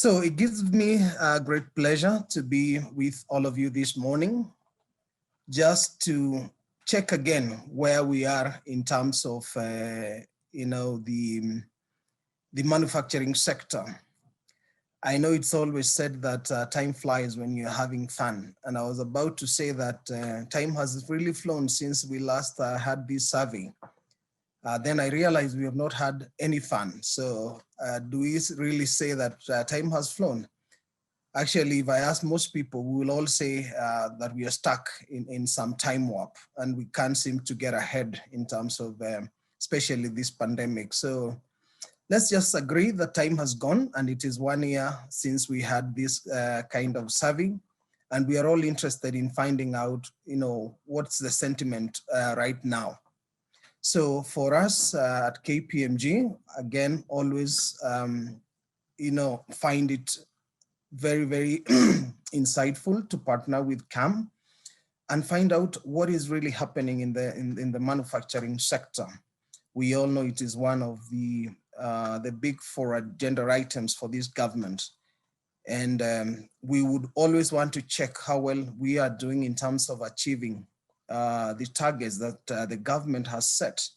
So it gives me a great pleasure to be with all of you this morning, just to check again where we are in terms of, the manufacturing sector. I know it's always said that time flies when you're having fun. And I was about to say that time has really flown since we last had this survey. Then I realized we have not had any fun. So do we really say that time has flown? Actually, if I ask most people, we will all say that we are stuck in some time warp and we can't seem to get ahead in terms of especially this pandemic. So let's just agree that time has gone and it is 1 year since we had this kind of survey. And we are all interested in finding out, what's the sentiment right now. So for us at KPMG, again, always, find it very, very insightful to partner with CAM and find out what is really happening in the manufacturing sector. We all know it is one of the big four agenda items for this government. And we would always want to check how well we are doing in terms of achieving the targets that the government has set.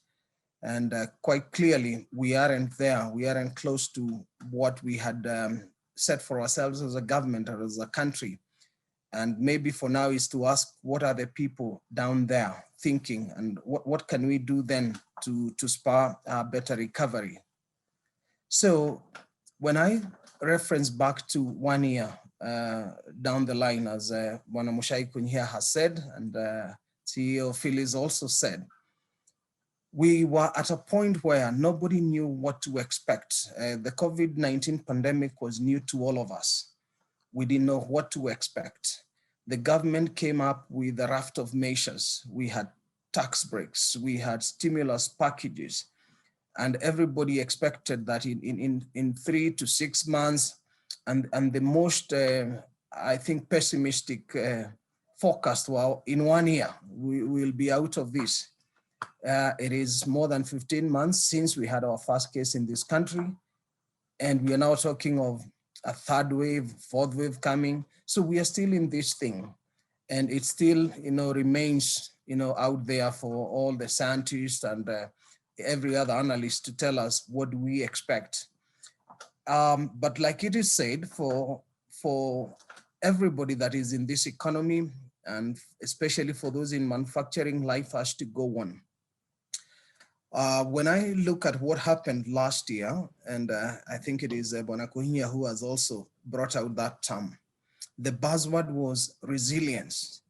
And quite clearly, we aren't there. We aren't close to what we had set for ourselves as a government or as a country. And maybe for now is to ask, what are the people down there thinking, and what can we do then to spur a better recovery? So when I reference back to 1 year down the line, as Bwana Muchai Kinuthia has said, and CEO Phyllis also said, we were at a point where nobody knew what to expect. The COVID-19 pandemic was new to all of us. We didn't know what to expect. The government came up with a raft of measures. We had tax breaks, we had stimulus packages, and everybody expected that in 3 to 6 months, and the most, I think, pessimistic forecast, well, in 1 year, we will be out of this. It is more than 15 months since we had our first case in this country, and we are now talking of a third wave, fourth wave coming. So we are still in this thing, and it still, remains, out there for all the scientists and every other analyst to tell us what we expect. But like it is said, for everybody that is in this economy, and especially for those in manufacturing, life has to go on. When I look at what happened last year, and I think it is Bwana Kinuthia who has also brought out that term, the buzzword was resilience.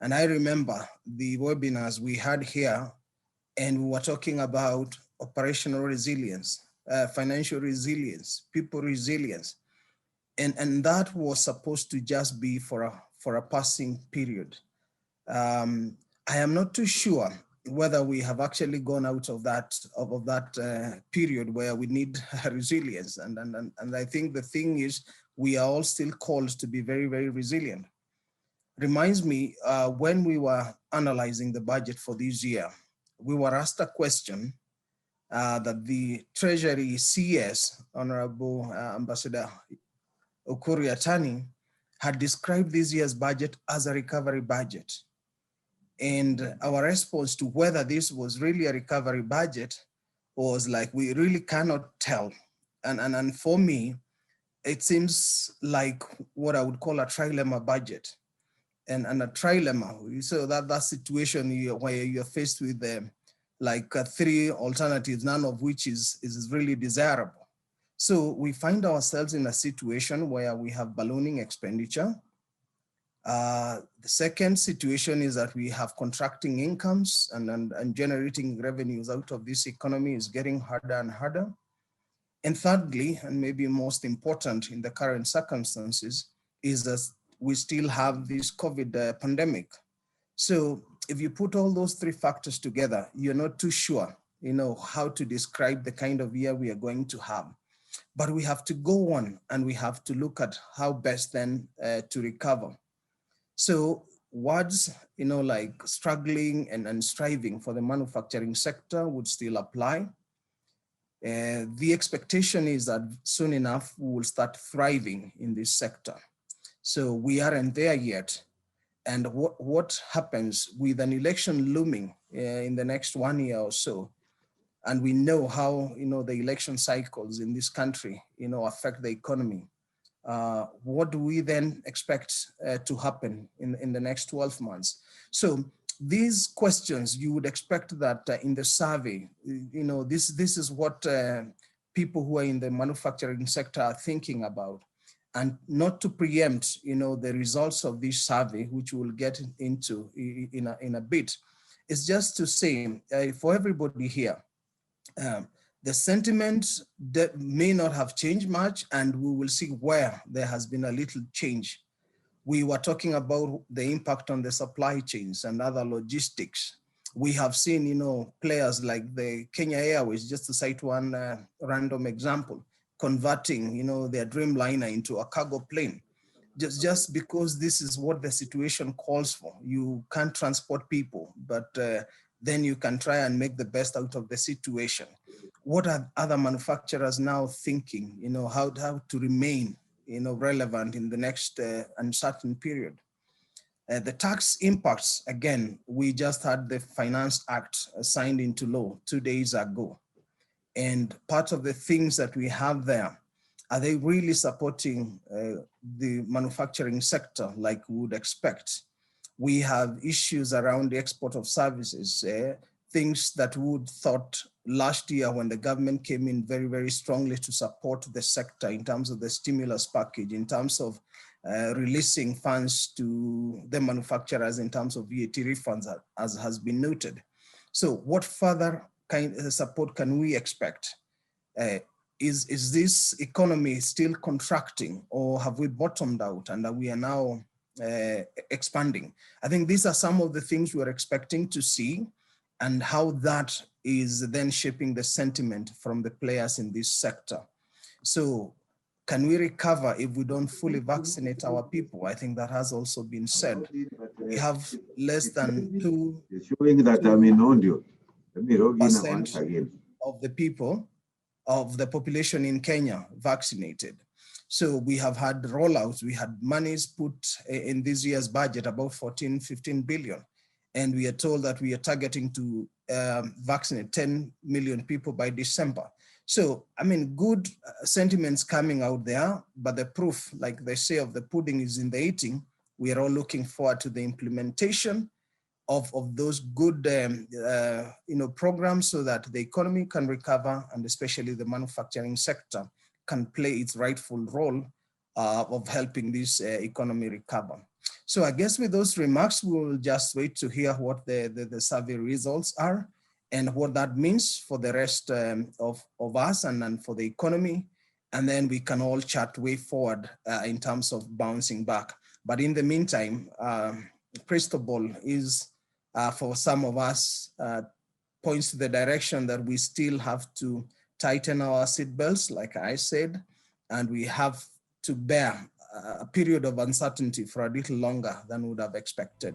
And I remember the webinars we had here, and we were talking about operational resilience, financial resilience, people resilience. And that was supposed to just be for a passing period. I am not too sure whether we have actually gone out of that period where we need resilience. And I think the thing is, we are all still called to be very, very resilient. Reminds me, when we were analyzing the budget for this year, we were asked a question that the Treasury CS, Honorable Ambassador Ukuri-Yatani, had described this year's budget as a recovery budget. And our response to whether this was really a recovery budget was like, we really cannot tell. And for me, it seems like what I would call a trilemma budget. And a trilemma, so that situation where you're faced with three alternatives, none of which is really desirable. So we find ourselves in a situation where we have ballooning expenditure. The second situation is that we have contracting incomes, and generating revenues out of this economy is getting harder and harder. And thirdly, and maybe most important in the current circumstances, is that we still have this COVID pandemic. So if you put all those three factors together, you're not too sure, how to describe the kind of year we are going to have. But we have to go on, and we have to look at how best then to recover. So words, like struggling and striving for the manufacturing sector would still apply. The expectation is that soon enough we will start thriving in this sector. So we aren't there yet. And what happens with an election looming in the next 1 year or so, and we know how the election cycles in this country affect the economy. What do we then expect to happen in the next 12 months? So these questions, you would expect that in the survey, this is what people who are in the manufacturing sector are thinking about. And not to preempt, the results of this survey, which we'll get into in a bit, is just to say for everybody here, the sentiment that may not have changed much, and we will see where there has been a little change. We were talking about the impact on the supply chains and other logistics. We have seen, players like the Kenya Airways, just to cite one random example, converting, their Dreamliner into a cargo plane. Just because this is what the situation calls for. You can't transport people, but then you can try and make the best out of the situation. What are other manufacturers now thinking, how to remain, relevant in the next uncertain period? The tax impacts, again, we just had the Finance Act signed into law 2 days ago. And part of the things that we have there, are they really supporting the manufacturing sector like we would expect? We have issues around the export of services, things that we would thought last year when the government came in very, very strongly to support the sector in terms of the stimulus package, in terms of releasing funds to the manufacturers in terms of VAT refunds, as has been noted. So what further kind of support can we expect? Is this economy still contracting, or have we bottomed out and we are now expanding? I think these are some of the things we're expecting to see, and how that is then shaping the sentiment from the players in this sector. So can we recover if we don't fully vaccinate our people? I think that has also been said. We have less than 2% of the people, of the population in Kenya vaccinated. So we have had rollouts, we had monies put in this year's budget, about 14, 15 billion. And we are told that we are targeting to vaccinate 10 million people by December. So, I mean, good sentiments coming out there, but the proof, like they say, of the pudding is in the eating. We are all looking forward to the implementation of those good programs, so that the economy can recover, and especially the manufacturing sector can play its rightful role of helping this economy recover. So I guess with those remarks, we will just wait to hear what the survey results are, and what that means for the rest of us and for the economy. And then we can all chart way forward in terms of bouncing back. But in the meantime, crystal ball is, for some of us, points to the direction that we still have to tighten our seatbelts, like I said, and we have to bear a period of uncertainty for a little longer than we would have expected.